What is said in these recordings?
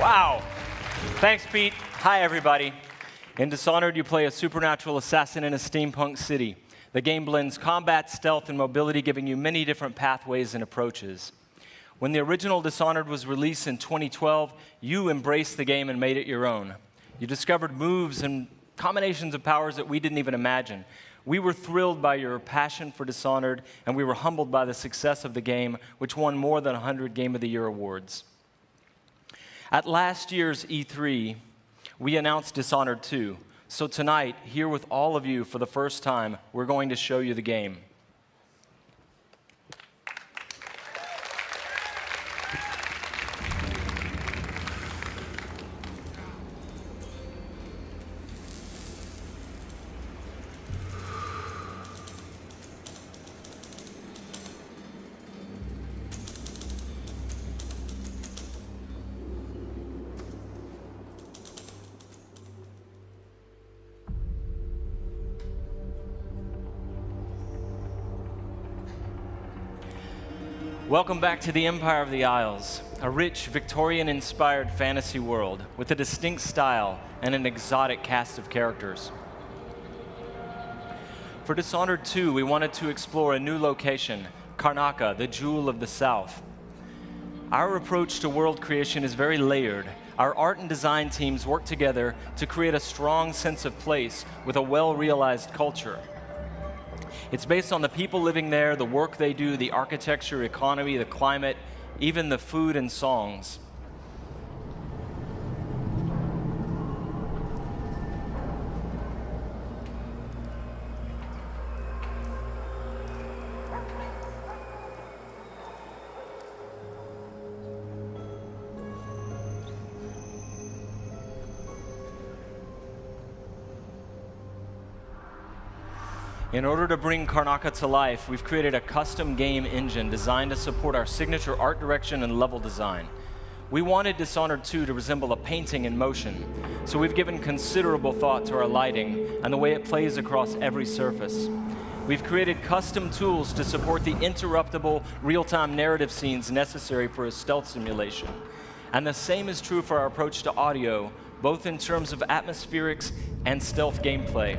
Wow. Thanks, Pete. Hi, everybody. In Dishonored, you play a supernatural assassin in a steampunk city. The game blends combat, stealth, and mobility, giving you many different pathways and approaches. When the original Dishonored was released in 2012, you embraced the game and made it your own. You discovered moves and combinations of powers that we didn't even imagine. We were thrilled by your passion for Dishonored, and we were humbled by the success of the game, which won more than 100 Game of the Year awards. At last year's E3, we announced Dishonored 2. So tonight, here with all of you for the first time, we're going to show you the game. Welcome back to the Empire of the Isles, a rich, Victorian-inspired fantasy world with a distinct style and an exotic cast of characters. For Dishonored 2, we wanted to explore a new location, Karnaca, the jewel of the South. Our approach to world creation is very layered. Our art and design teams work together to create a strong sense of place with a well-realized culture. It's based on the people living there, the work they do, the architecture, economy, the climate, even the food and songs. In order to bring Karnaca to life, we've created a custom game engine designed to support our signature art direction and level design. We wanted Dishonored 2 to resemble a painting in motion, so we've given considerable thought to our lighting and the way it plays across every surface. We've created custom tools to support the interruptible, real-time narrative scenes necessary for a stealth simulation. And the same is true for our approach to audio, both in terms of atmospherics and stealth gameplay.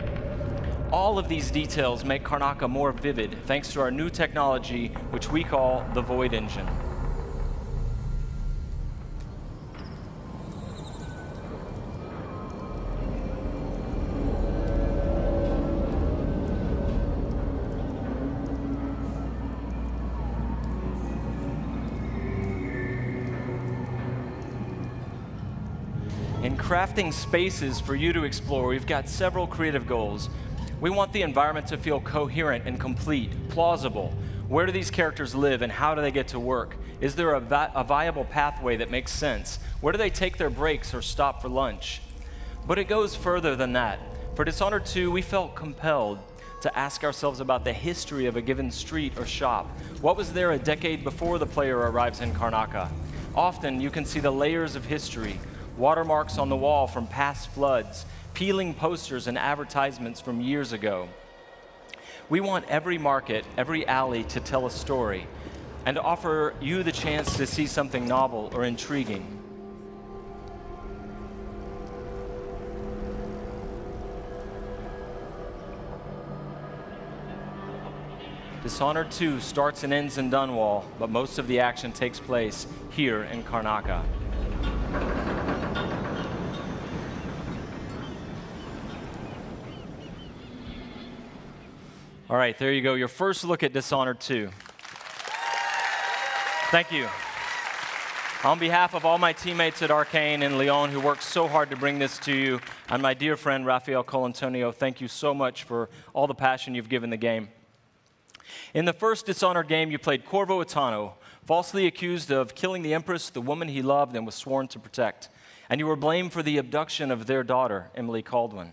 All of these details make Karnaca more vivid thanks to our new technology, which we call the Void Engine. In crafting spaces for you to explore, we've got several creative goals. We want the environment to feel coherent and complete, plausible. Where do these characters live and how do they get to work? Is there a viable pathway that makes sense? Where do they take their breaks or stop for lunch? But it goes further than that. For Dishonored 2, we felt compelled to ask ourselves about the history of a given street or shop. What was there a decade before the player arrives in Karnaca? Often you can see the layers of history, watermarks on the wall from past floods, peeling posters and advertisements from years ago. We want every market, every alley to tell a story and to offer you the chance to see something novel or intriguing. Dishonored 2 starts and ends in Dunwall, but most of the action takes place here in Karnaca. All right, there you go, your first look at Dishonored 2. Thank you. On behalf of all my teammates at Arcane and Lyon who worked so hard to bring this to you, and my dear friend Rafael Colantonio, thank you so much for all the passion you've given the game. In the first Dishonored game, you played Corvo Attano, falsely accused of killing the Empress, the woman he loved and was sworn to protect. And you were blamed for the abduction of their daughter, Emily Caldwin.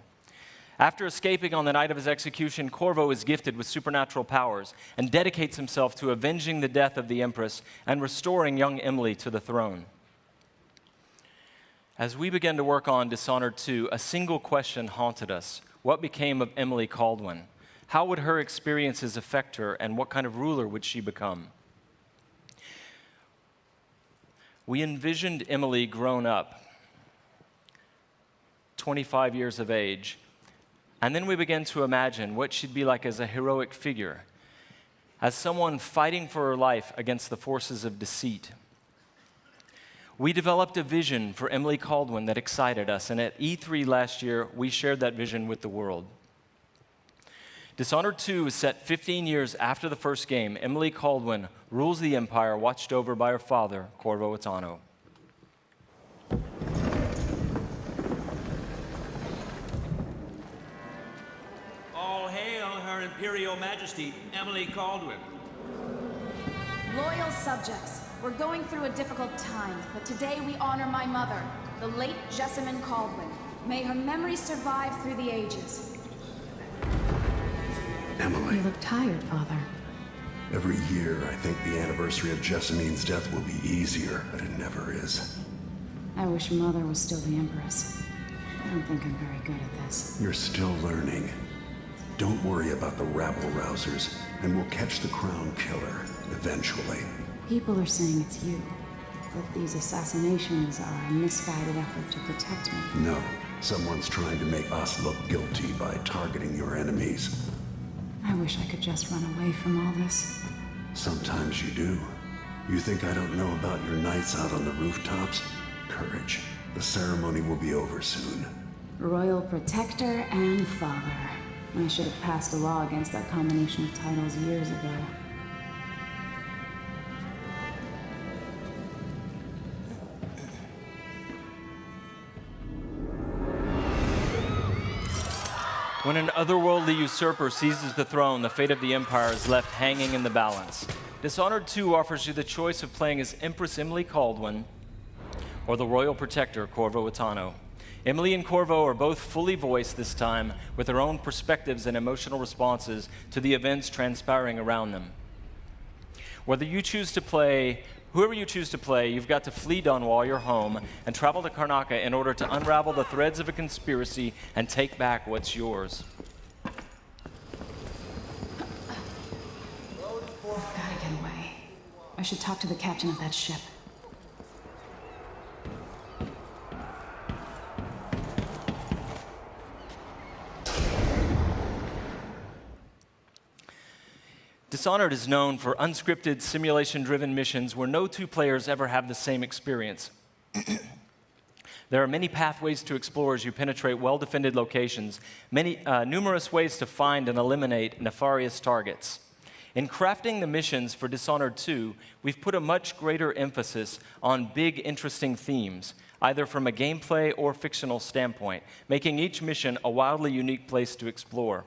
After escaping on the night of his execution, Corvo is gifted with supernatural powers and dedicates himself to avenging the death of the Empress and restoring young Emily to the throne. As we began to work on Dishonored 2, a single question haunted us. What became of Emily Caldwin? How would her experiences affect her, and what kind of ruler would she become? We envisioned Emily grown up, 25 years of age, and then we began to imagine what she'd be like as a heroic figure, as someone fighting for her life against the forces of deceit. We developed a vision for Emily Caldwin that excited us, and at E3 last year, we shared that vision with the world. Dishonored 2 is set 15 years after the first game. Emily Caldwin rules the Empire, watched over by her father, Corvo Attano. All hail Her Imperial Majesty, Emily Caldwin. Loyal subjects, we're going through a difficult time, but today we honor my mother, the late Jessamine Caldwin. May her memory survive through the ages. Emily. You look tired, Father. Every year, I think the anniversary of Jessamine's death will be easier, but it never is. I wish Mother was still the Empress. I don't think I'm very good at this. You're still learning. Don't worry about the rabble-rousers, and we'll catch the Crown Killer, eventually. People are saying it's you, that these assassinations are a misguided effort to protect me. No, someone's trying to make us look guilty by targeting your enemies. I wish I could just run away from all this. Sometimes you do. You think I don't know about your nights out on the rooftops? Courage. The ceremony will be over soon. Royal Protector and Father. I should have passed a law against that combination of titles years ago. When an otherworldly usurper seizes the throne, the fate of the Empire is left hanging in the balance. Dishonored 2 offers you the choice of playing as Empress Emily Caldwin or the Royal Protector, Corvo Attano. Emily and Corvo are both fully voiced this time, with their own perspectives and emotional responses to the events transpiring around them. Whoever you choose to play, you've got to flee Dunwall, your home, and travel to Karnaca in order to unravel the threads of a conspiracy and take back what's yours. I've gotta get away. I should talk to the captain of that ship. Dishonored is known for unscripted, simulation-driven missions where no two players ever have the same experience. There are many pathways to explore as you penetrate well-defended locations, numerous ways to find and eliminate nefarious targets. In crafting the missions for Dishonored 2, we've put a much greater emphasis on big, interesting themes, either from a gameplay or fictional standpoint, making each mission a wildly unique place to explore.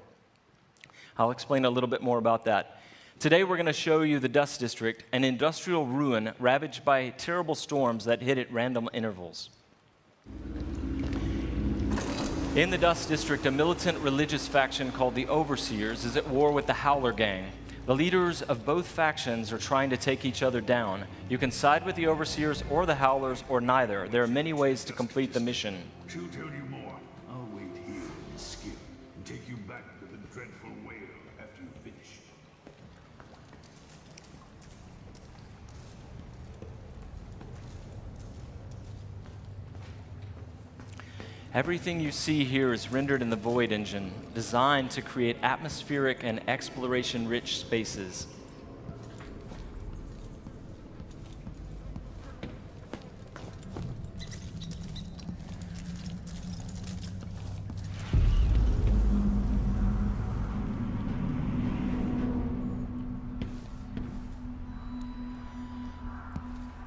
I'll explain a little bit more about that. Today we're going to show you the Dust District, an industrial ruin ravaged by terrible storms that hit at random intervals. In the Dust District, a militant religious faction called the Overseers is at war with the Howler Gang. The leaders of both factions are trying to take each other down. You can side with the Overseers or the Howlers or neither. There are many ways to complete the mission. She'll tell you more. I'll wait here in the skiff and take you back to the dreadful whale after you finish. Everything you see here is rendered in the Void engine, designed to create atmospheric and exploration-rich spaces.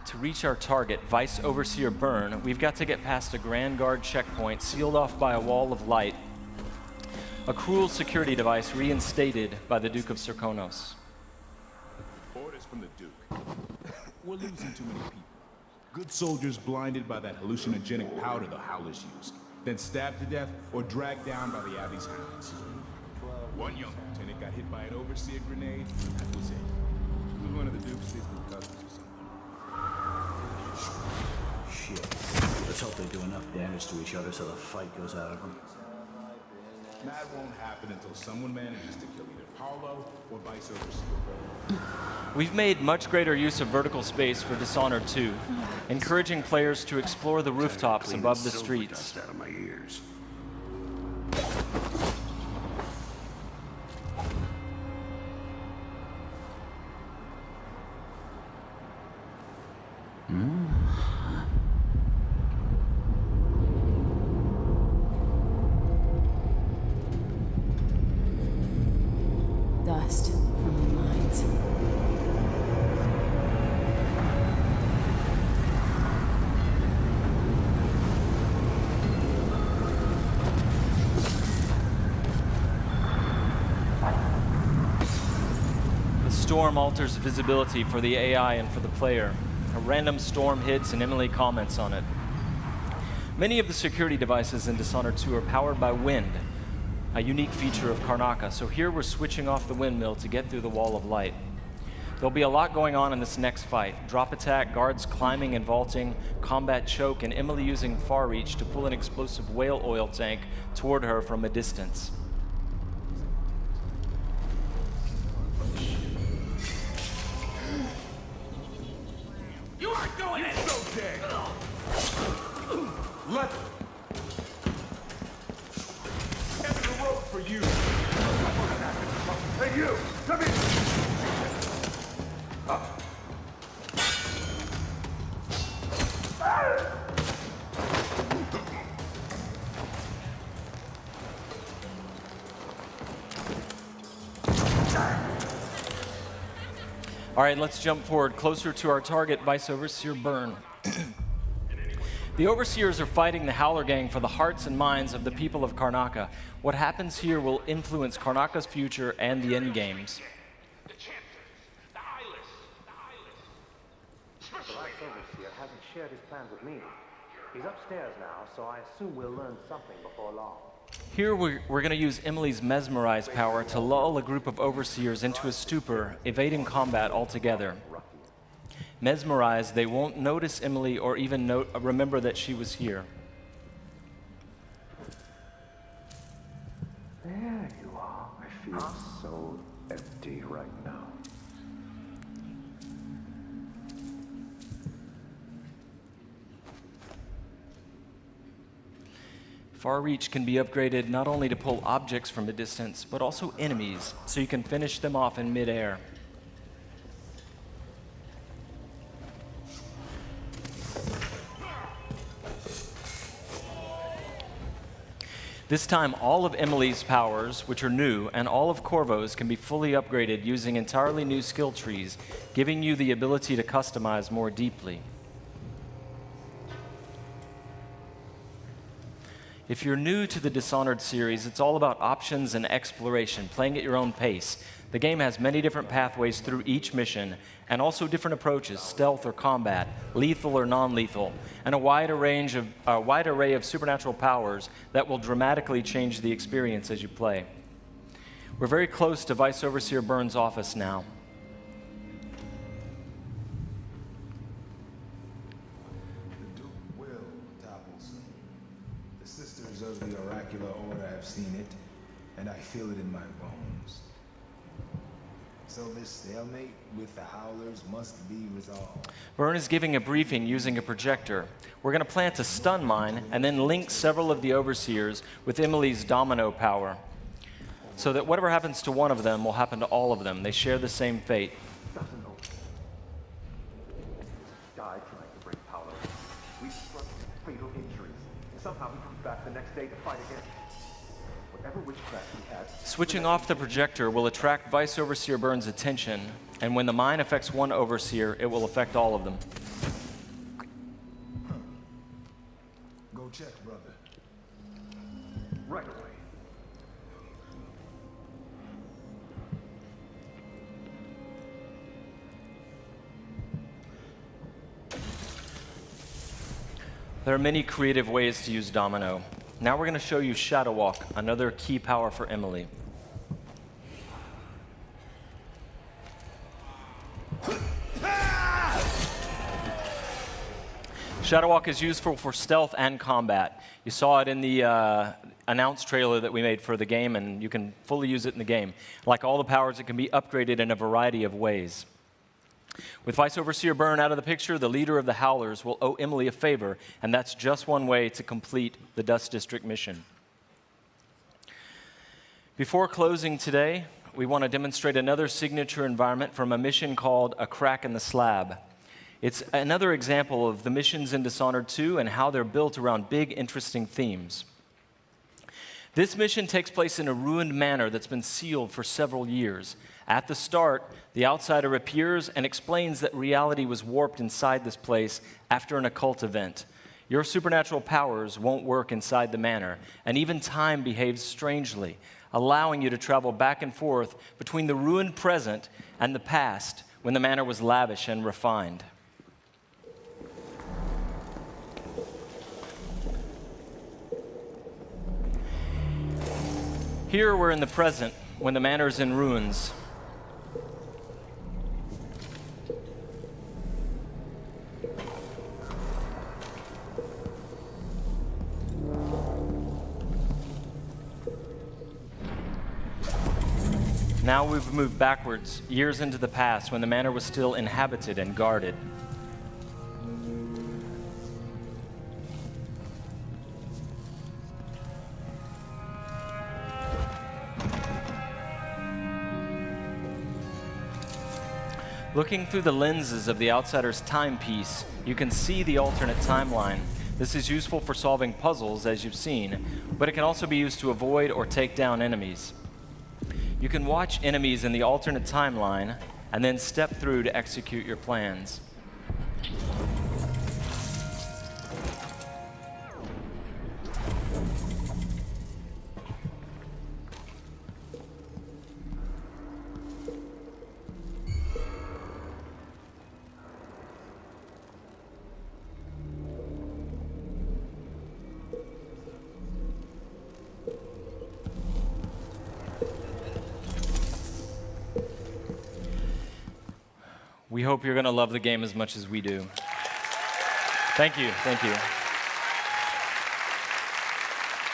To reach our target, Vice Overseer Byrne, we've got to get past a Grand Guard checkpoint sealed off by a wall of light, a cruel security device reinstated by the Duke of Serkonos. Orders from the Duke. We're losing too many people. Good soldiers blinded by that hallucinogenic powder the Howlers use, then stabbed to death or dragged down by the Abbey's hounds. One young lieutenant got hit by an Overseer grenade, that was it. He was one of the Duke's distant cousins or something. Shit. Let's hope they do enough damage to each other so the fight goes out of them. That won't happen until someone manages to kill either Paulo or Vice Overseer Byrne. We've made much greater use of vertical space for Dishonored 2, encouraging players to explore the rooftops Clean above the silver streets. dust out of my ears. Dust from the mines. The storm alters visibility for the AI and for the player. A random storm hits and Emily comments on it. Many of the security devices in Dishonored 2 are powered by wind, a unique feature of Karnaca, so here we're switching off the windmill to get through the wall of light. There'll be a lot going on in this next fight. Drop attack, guards climbing and vaulting, combat choke, and Emily using far reach to pull an explosive whale oil tank toward her from a distance. You aren't going in! So dead! Let End the rope for you! Hey, you! Come here! All right, let's jump forward closer to our target, Vice Overseer Byrne. The Overseers are fighting the Howler Gang for the hearts and minds of the people of Karnaca. What happens here will influence Karnaca's future and the endgames. The Vice Overseer hasn't shared his plans with me. He's upstairs now, so I assume we'll learn something before long. Here we're going to use Emily's Mesmerize power to lull a group of Overseers into a stupor, evading combat altogether. Mesmerized, they won't notice Emily or even remember that she was here. There you are. I feel so empty right now. Far Reach can be upgraded not only to pull objects from a distance, but also enemies, so you can finish them off in midair. This time, all of Emily's powers, which are new, and all of Corvo's can be fully upgraded using entirely new skill trees, giving you the ability to customize more deeply. If you're new to the Dishonored series, it's all about options and exploration, playing at your own pace. The game has many different pathways through each mission, and also different approaches, stealth or combat, lethal or non-lethal, and a wide array of supernatural powers that will dramatically change the experience as you play. We're very close to Vice Overseer Byrne's office now. The Duke will topple soon. The Sisters of the Oracular Order have seen it, and I feel it in my bones. So this stalemate with the Howlers must be resolved. Byrne is giving a briefing using a projector. We're going to plant a stun mine and then link several of the Overseers with Emily's domino power, so that whatever happens to one of them will happen to all of them. They share the same fate. Doesn't know. Died trying to bring power. We suffered fatal injuries. Somehow he comes back the next day to fight again. Whatever witchcraft he had. Switching off the projector will attract Vice Overseer Byrne's attention, and when the mine affects one Overseer, it will affect all of them. Go check, brother. Right away. There are many creative ways to use Domino. Now we're going to show you Shadow Walk, another key power for Emily. Shadow Walk is useful for stealth and combat. You saw it in the announced trailer that we made for the game, and you can fully use it in the game. Like all the powers, it can be upgraded in a variety of ways. With Vice Overseer Byrne out of the picture, the leader of the Howlers will owe Emily a favor, and that's just one way to complete the Dust District mission. Before closing today, we want to demonstrate another signature environment from a mission called A Crack in the Slab. It's another example of the missions in Dishonored 2 and how they're built around big, interesting themes. This mission takes place in a ruined manor that's been sealed for several years. At the start, the outsider appears and explains that reality was warped inside this place after an occult event. Your supernatural powers won't work inside the manor, and even time behaves strangely, allowing you to travel back and forth between the ruined present and the past when the manor was lavish and refined. Here we're in the present, when the manor is in ruins. Now we've moved backwards, years into the past, when the manor was still inhabited and guarded. Looking through the lenses of the outsider's timepiece, you can see the alternate timeline. This is useful for solving puzzles, as you've seen, but it can also be used to avoid or take down enemies. You can watch enemies in the alternate timeline and then step through to execute your plans. We hope you're going to love the game as much as we do. Thank you, thank you.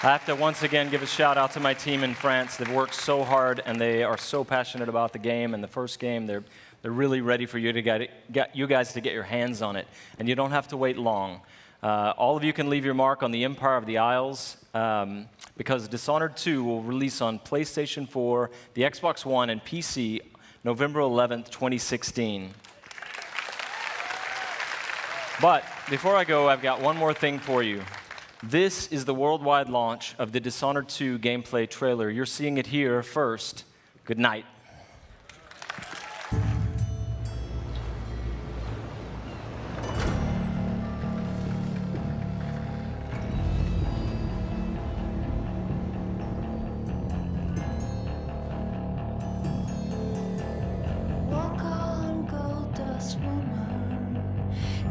I have to once again give a shout out to my team in France. They've worked so hard and they are so passionate about the game and the first game. They're really ready for you to get you guys to get your hands on it, and you don't have to wait long. All of you can leave your mark on the Empire of the Isles because Dishonored 2 will release on PlayStation 4, the Xbox One, and PC November 11th, 2016. But before I go, I've got one more thing for you. This is the worldwide launch of the Dishonored 2 gameplay trailer. You're seeing it here first. Good night.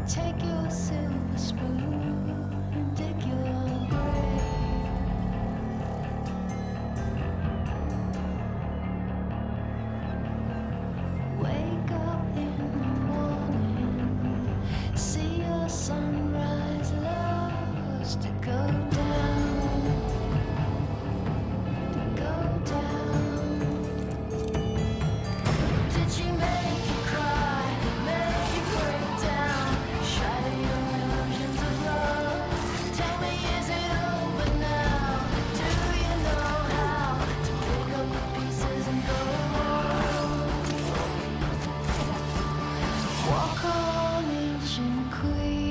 Take your silver spoon and dig your grave. Wake up in the morning, see your sunrise lost to go down, to go down. Did she make you cry, make you break down? Shatter your illusions of love. Tell me, is it over now? Do you know how to pick up the pieces and go on? Walk on, ancient queen.